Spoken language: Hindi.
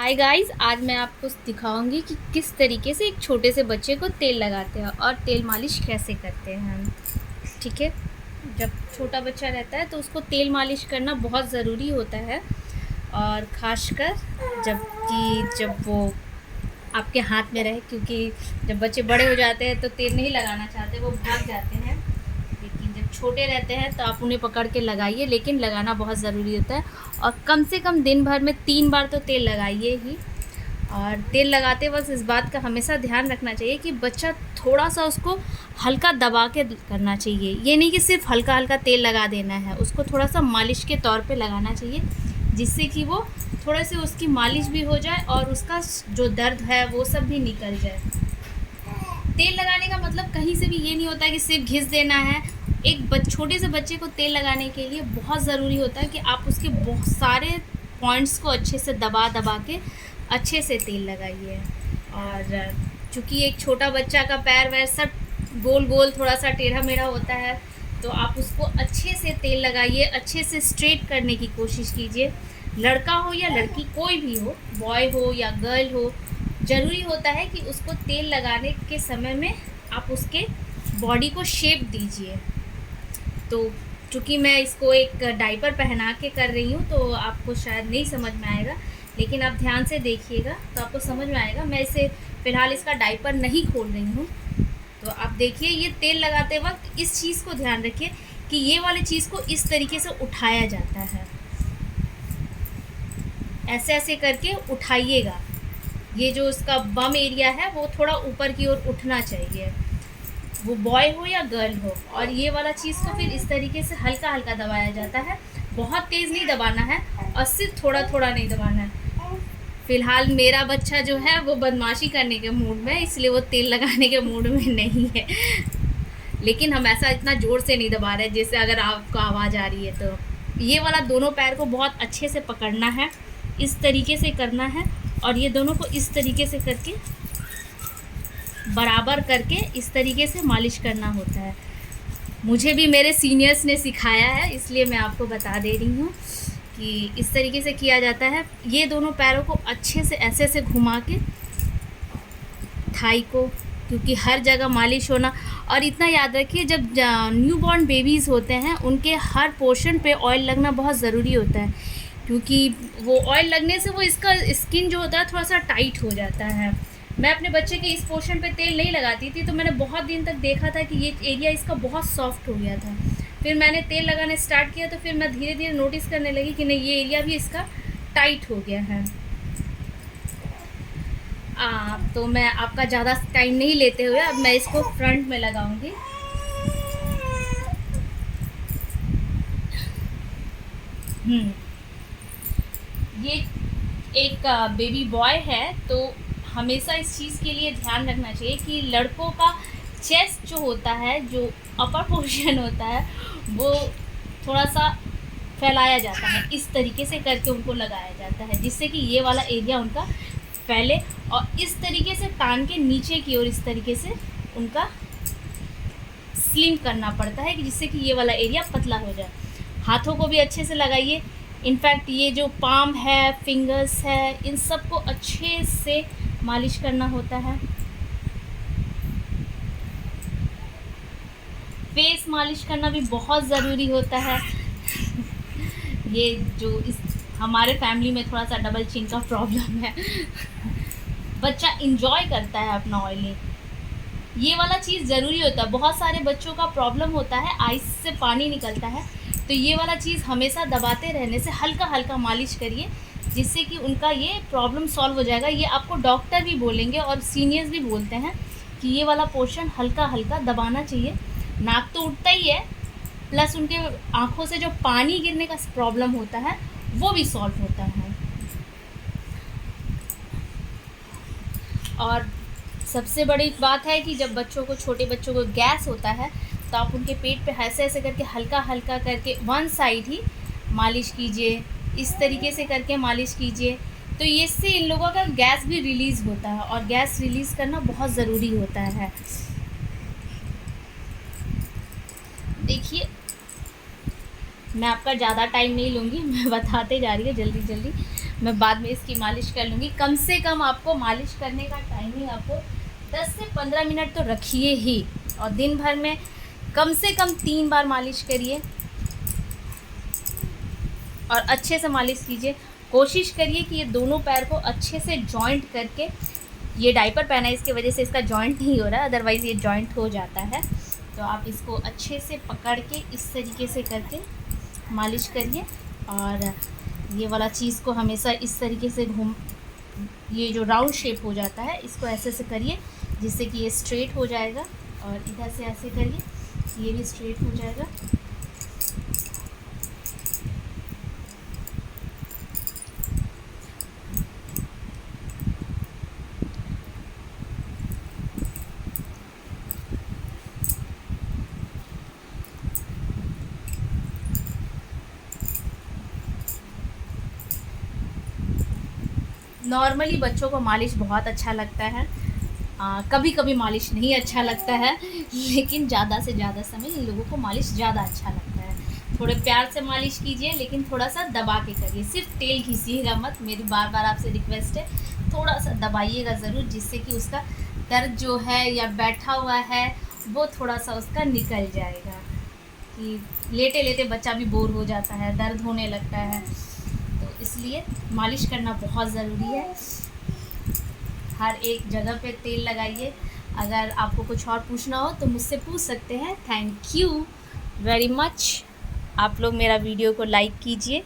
हाय गाइस, आज मैं आपको दिखाऊंगी कि किस तरीके से एक छोटे से बच्चे को तेल लगाते हैं और तेल मालिश कैसे करते हैं हम। ठीक है। जब छोटा बच्चा रहता है तो उसको तेल मालिश करना बहुत ज़रूरी होता है, और ख़ासकर जब वो आपके हाथ में रहे, क्योंकि जब बच्चे बड़े हो जाते हैं तो तेल नहीं लगाना चाहते, वो भाग जाते हैं। लेकिन जब छोटे रहते हैं तो आप उन्हें पकड़ के लगाइए, लेकिन लगाना बहुत ज़रूरी होता है। और कम से कम दिन भर में 3 बार तो तेल लगाइए ही। और तेल लगाते वक्त इस बात का हमेशा ध्यान रखना चाहिए कि बच्चा थोड़ा सा उसको हल्का दबा के करना चाहिए। ये नहीं कि सिर्फ हल्का हल्का तेल लगा देना है, उसको थोड़ा सा मालिश के तौर पे लगाना चाहिए, जिससे कि वो थोड़े से उसकी मालिश भी हो जाए और उसका जो दर्द है वो सब भी निकल जाए। तेल लगाने का मतलब कहीं से भी ये नहीं होता है कि सिर्फ घिस देना है। एक छोटे से बच्चे को तेल लगाने के लिए बहुत ज़रूरी होता है कि आप उसके बहुत सारे पॉइंट्स को अच्छे से दबा दबा के अच्छे से तेल लगाइए। और चूँकि एक छोटा बच्चा का पैर वैर सब गोल गोल थोड़ा सा टेढ़ा मेढ़ा होता है, तो आप उसको अच्छे से तेल लगाइए, अच्छे से स्ट्रेट करने की कोशिश कीजिए। लड़का हो या लड़की, कोई भी हो, बॉय हो या गर्ल हो, ज़रूरी होता है कि उसको तेल लगाने के समय में आप उसके बॉडी को शेप दीजिए। तो चूँकि मैं इसको एक डायपर पहना के कर रही हूँ तो आपको शायद नहीं समझ में आएगा, लेकिन आप ध्यान से देखिएगा तो आपको समझ में आएगा। मैं इसे फ़िलहाल इसका डायपर नहीं खोल रही हूँ। तो आप देखिए, ये तेल लगाते वक्त इस चीज़ को ध्यान रखिए कि ये वाली चीज़ को इस तरीके से उठाया जाता है, ऐसे ऐसे करके उठाइएगा। ये जो इसका बम एरिया है वो थोड़ा ऊपर की ओर उठना चाहिए, वो बॉय हो या गर्ल हो। और ये वाला चीज़ को फिर इस तरीके से हल्का हल्का दबाया जाता है, बहुत तेज़ नहीं दबाना है और सिर्फ थोड़ा थोड़ा नहीं दबाना है। फ़िलहाल मेरा बच्चा जो है वो बदमाशी करने के मूड में है, इसलिए वो तेल लगाने के मूड में नहीं है। लेकिन हम ऐसा इतना ज़ोर से नहीं दबा रहे जैसे अगर आपको आवाज़ आ रही है। तो ये वाला दोनों पैर को बहुत अच्छे से पकड़ना है, इस तरीके से करना है, और ये दोनों को इस तरीके से करके बराबर करके इस तरीके से मालिश करना होता है। मुझे भी मेरे सीनियर्स ने सिखाया है, इसलिए मैं आपको बता दे रही हूँ कि इस तरीके से किया जाता है। ये दोनों पैरों को अच्छे से ऐसे ऐसे घुमा के थाई को, क्योंकि हर जगह मालिश होना। और इतना याद रखिए, जब न्यू बॉर्न बेबीज़ होते हैं उनके हर पोर्शन पे ऑयल लगना बहुत ज़रूरी होता है, क्योंकि वो ऑयल लगने से वो इसका स्किन जो होता है थोड़ा सा टाइट हो जाता है। मैं अपने बच्चे के इस पोर्शन पे तेल नहीं लगाती थी, तो मैंने बहुत दिन तक देखा था कि ये एरिया इसका बहुत सॉफ्ट हो गया था। फिर मैंने तेल लगाना स्टार्ट किया तो फिर मैं धीरे धीरे नोटिस करने लगी कि नहीं, ये एरिया भी इसका टाइट हो गया है। तो मैं आपका ज़्यादा टाइम नहीं लेते हुए अब मैं इसको फ्रंट में लगाऊंगी। ये एक बेबी बॉय है, तो हमेशा इस चीज़ के लिए ध्यान रखना चाहिए कि लड़कों का चेस्ट जो होता है, जो अपर पोर्शन होता है, वो थोड़ा सा फैलाया जाता है, इस तरीके से करके उनको लगाया जाता है, जिससे कि ये वाला एरिया उनका फैले। और इस तरीके से टांग के नीचे की ओर इस तरीके से उनका स्लिम करना पड़ता है, कि जिससे कि ये वाला एरिया पतला हो जाए। हाथों को भी अच्छे से लगाइए। इनफैक्ट ये जो पाम है, फिंगर्स है, इन सब को अच्छे से मालिश करना होता है। फेस मालिश करना भी बहुत ज़रूरी होता है। ये जो इस हमारे फैमिली में थोड़ा सा डबल चिन का प्रॉब्लम है। बच्चा इंजॉय करता है अपना ऑयलिंग, ये वाला चीज़ ज़रूरी होता है। बहुत सारे बच्चों का प्रॉब्लम होता है, आइस से पानी निकलता है, तो ये वाला चीज़ हमेशा दबाते रहने से हल्का हल्का मालिश करिए, जिससे कि उनका ये प्रॉब्लम सॉल्व हो जाएगा। ये आपको डॉक्टर भी बोलेंगे और सीनियर्स भी बोलते हैं कि ये वाला पोर्शन हल्का हल्का दबाना चाहिए। नाक तो उठता ही है, प्लस उनके आँखों से जो पानी गिरने का प्रॉब्लम होता है वो भी सॉल्व होता है। और सबसे बड़ी बात है कि जब छोटे बच्चों को गैस होता है, तो आप उनके पेट पे ऐसे ऐसे करके हल्का हल्का करके वन साइड ही मालिश कीजिए, इस तरीके से करके मालिश कीजिए। तो इससे इन लोगों का गैस भी रिलीज़ होता है, और गैस रिलीज़ करना बहुत ज़रूरी होता है। देखिए, मैं आपका ज़्यादा टाइम नहीं लूँगी, मैं बताते जा रही हूँ जल्दी जल्दी। मैं बाद में इसकी मालिश कर लूँगी। कम से कम आपको मालिश करने का टाइमिंग आपको 10 से 15 मिनट तो रखिए ही, और दिन भर में कम से कम 3 बार मालिश करिए और अच्छे से मालिश कीजिए। कोशिश करिए कि ये दोनों पैर को अच्छे से जॉइंट करके, ये डायपर पहना है इसकी वजह से इसका जॉइंट नहीं हो रहा है, अदरवाइज़ ये जॉइंट हो जाता है। तो आप इसको अच्छे से पकड़ के इस तरीके से करके मालिश करिए, और ये वाला चीज़ को हमेशा इस तरीके से ये जो राउंड शेप हो जाता है इसको ऐसे से करिए जिससे कि ये स्ट्रेट हो जाएगा, और इधर से ऐसे करिए ये भी स्ट्रेट हो जाएगा। नॉर्मली बच्चों को मालिश बहुत अच्छा लगता है, कभी कभी मालिश नहीं अच्छा लगता है, लेकिन ज़्यादा से ज़्यादा समय इन लोगों को मालिश ज़्यादा अच्छा लगता है। थोड़े प्यार से मालिश कीजिए, लेकिन थोड़ा सा दबा के करिए, सिर्फ तेल घिसिएगा मत। मेरी बार बार आपसे रिक्वेस्ट है, थोड़ा सा दबाइएगा ज़रूर, जिससे कि उसका दर्द जो है या बैठा हुआ है वो थोड़ा सा उसका निकल जाएगा। कि लेटे लेटे बच्चा भी बोर हो जाता है, दर्द होने लगता है, तो इसलिए मालिश करना बहुत ज़रूरी है। हर एक जगह पे तेल लगाइए। अगर आपको कुछ और पूछना हो तो मुझसे पूछ सकते हैं। Thank you very much. आप लोग मेरा वीडियो को लाइक कीजिए।